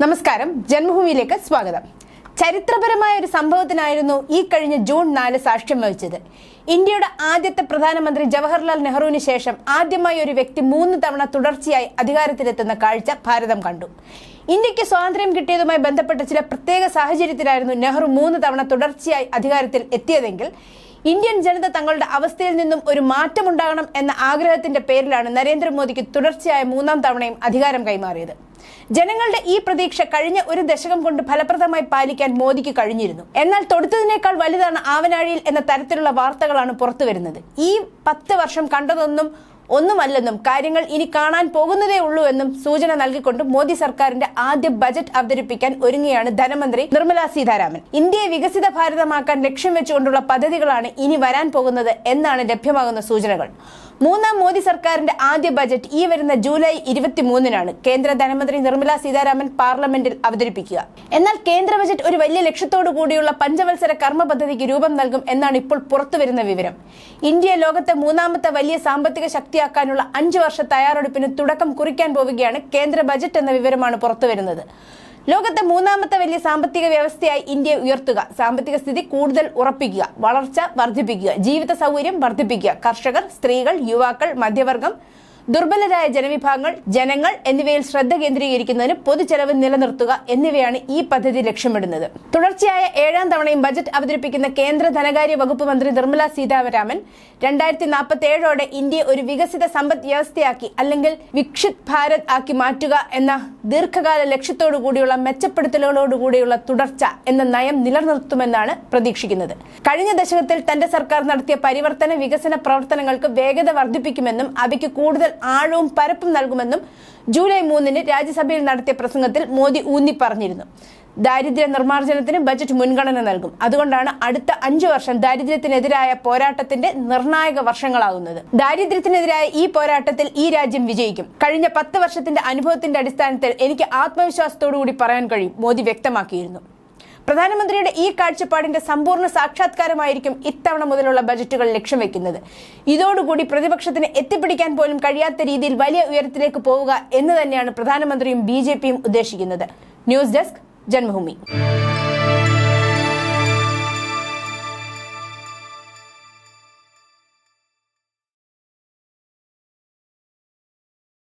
നമസ്കാരം, ജന്മഭൂമിയിലേക്ക് സ്വാഗതം. ചരിത്രപരമായ ഒരു സംഭവത്തിനായിരുന്നു ഈ കഴിഞ്ഞ ജൂൺ 4 സാക്ഷ്യം വഹിച്ചത്. ഇന്ത്യയുടെ ആദ്യത്തെ പ്രധാനമന്ത്രി ജവഹർലാൽ നെഹ്റുവിന് ശേഷം ആദ്യമായി ഒരു വ്യക്തി 3 തവണ തുടർച്ചയായി അധികാരത്തിലെത്തുന്ന കാഴ്ച ഭാരതം കണ്ടു. ഇന്ത്യക്ക് സ്വാതന്ത്ര്യം കിട്ടിയതുമായി ബന്ധപ്പെട്ട ചില പ്രത്യേക സാഹചര്യത്തിലായിരുന്നു നെഹ്റു 3 തവണ തുടർച്ചയായി അധികാരത്തിൽ എത്തിയതെങ്കിൽ ഇന്ത്യൻ ജനത തങ്ങളുടെ അവസ്ഥയിൽ നിന്നും ഒരു മാറ്റമുണ്ടാകണം എന്ന ആഗ്രഹത്തിന്റെ പേരിലാണ് നരേന്ദ്രമോദിക്ക് തുടർച്ചയായ 3ാം തവണയും അധികാരം കൈമാറിയത്. ജനങ്ങളുടെ ഈ പ്രതീക്ഷ കഴിഞ്ഞ ഒരു ദശകം കൊണ്ട് ഫലപ്രദമായി പാലിക്കാൻ മോദിക്ക് കഴിഞ്ഞിരുന്നു. എന്നാൽ തൊടുത്തതിനേക്കാൾ വലുതാണ് ആവനാഴിയിൽ എന്ന തരത്തിലുള്ള വാർത്തകളാണ് പുറത്തുവരുന്നത്. ഈ 10 വർഷം ഒന്നുമല്ലെന്നും കാര്യങ്ങൾ ഇനി കാണാൻ പോകുന്നതേ ഉള്ളൂ എന്നും സൂചന നൽകിക്കൊണ്ട് മോദി സർക്കാരിന്റെ ആദ്യ ബജറ്റ് അവതരിപ്പിക്കാൻ ഒരുങ്ങിയാണ് ധനമന്ത്രി നിർമ്മല സീതാരാമൻ. ഇന്ത്യയെ വികസിത ഭാരതമാക്കാൻ ലക്ഷ്യം വെച്ചുകൊണ്ടുള്ള പദ്ധതികളാണ് ഇനി വരാൻ പോകുന്നത് എന്നാണ് ലഭ്യമാകുന്ന സൂചനകൾ. 3ാം മോദി സർക്കാരിന്റെ ആദ്യ ബജറ്റ് ഈ വരുന്ന ജൂലൈ 23-നാണ് കേന്ദ്ര ധനമന്ത്രി നിർമ്മല സീതാരാമൻ പാർലമെന്റിൽ അവതരിപ്പിക്കുക. എന്നാൽ കേന്ദ്ര ബജറ്റ് ഒരു വലിയ ലക്ഷ്യത്തോടു കൂടിയുള്ള പഞ്ചവത്സര കർമ്മ പദ്ധതിക്ക് രൂപം നൽകും എന്നാണ് ഇപ്പോൾ പുറത്തുവരുന്ന വിവരം. ഇന്ത്യ ലോകത്തെ 3ാമത്തെ വലിയ സാമ്പത്തിക ശക്തിയാക്കാനുള്ള 5 വർഷ തയ്യാറെടുപ്പിന് തുടക്കം കുറിക്കാൻ പോവുകയാണ് കേന്ദ്ര ബജറ്റ് എന്ന വിവരമാണ് പുറത്തുവരുന്നത്. ലോകത്തെ 3ാമത്തെ വലിയ സാമ്പത്തിക വ്യവസ്ഥയായി ഇന്ത്യയെ ഉയർത്തുക, സാമ്പത്തിക സ്ഥിതി കൂടുതൽ ഉറപ്പിക്കുക, വളർച്ച വർദ്ധിപ്പിക്കുക, ജീവിത സൗകര്യം വർദ്ധിപ്പിക്കുക, കർഷകർ, സ്ത്രീകൾ, യുവാക്കൾ, മധ്യവർഗം, ദുർബലരായ ജനങ്ങൾ എന്നിവയിൽ ശ്രദ്ധ കേന്ദ്രീകരിക്കുന്നതിന് പൊതുചെലവ് നിലനിർത്തുക എന്നിവയാണ് ഈ പദ്ധതി ലക്ഷ്യമിടുന്നത്. തുടർച്ചയായ 7ാം തവണയും ബജറ്റ് അവതരിപ്പിക്കുന്ന കേന്ദ്ര ധനകാര്യ വകുപ്പ് മന്ത്രി നിർമ്മല സീതാരാമൻ 2047ഓടെ ഇന്ത്യയെ ഒരു വികസിത സമ്പദ് വ്യവസ്ഥയാക്കി അല്ലെങ്കിൽ വികസിത് ഭാരത് ആക്കി മാറ്റുക എന്ന ദീർഘകാല ലക്ഷ്യത്തോടു കൂടിയുള്ള മെച്ചപ്പെടുത്തലുകളോടുകൂടിയുള്ള തുടർച്ച എന്ന നയം നിലനിർത്തുമെന്നാണ് പ്രതീക്ഷിക്കുന്നത്. കഴിഞ്ഞ ദശകത്തിൽ തന്റെ സർക്കാർ നടത്തിയ പരിവർത്തന വികസന പ്രവർത്തനങ്ങൾക്ക് വേഗത വർദ്ധിപ്പിക്കുമെന്നും അവയ്ക്ക് കൂടുതൽ ആഴവും പരപ്പും നൽകുമെന്നും ജൂലൈ 3-ന് രാജ്യസഭയിൽ നടത്തിയ പ്രസംഗത്തിൽ മോദി ഊന്നി പറഞ്ഞിരുന്നു. ദാരിദ്ര്യ നിർമ്മാർജ്ജനത്തിന് ബജറ്റ് മുൻഗണന നൽകും. അതുകൊണ്ടാണ് അടുത്ത 5 വർഷം ദാരിദ്ര്യത്തിനെതിരായ പോരാട്ടത്തിന്റെ നിർണായക വർഷങ്ങളാകുന്നത്. ദാരിദ്ര്യത്തിനെതിരായ ഈ പോരാട്ടത്തിൽ ഈ രാജ്യം വിജയിക്കും. കഴിഞ്ഞ 10 വർഷത്തിന്റെ അനുഭവത്തിന്റെ അടിസ്ഥാനത്തിൽ എനിക്ക് ആത്മവിശ്വാസത്തോടുകൂടി പറയാൻ കഴിയും, മോദി വ്യക്തമാക്കിയിരുന്നു. പ്രധാനമന്ത്രിയുടെ ഈ കാഴ്ചപ്പാടിന്റെ സമ്പൂർണ്ണ സാക്ഷാത്കാരമായിരിക്കും ഇത്തവണ മുതലുള്ള ബജറ്റുകൾ ലക്ഷ്യം വെക്കുന്നത്. ഇതോടുകൂടി പ്രതിപക്ഷത്തിന് എത്തിപ്പിടിക്കാൻ പോലും കഴിയാത്ത രീതിയിൽ വലിയ ഉയരത്തിലേക്ക് പോവുക എന്ന് തന്നെയാണ് പ്രധാനമന്ത്രിയും BJPയും ഉദ്ദേശിക്കുന്നത്. News desk, Janmabhumi.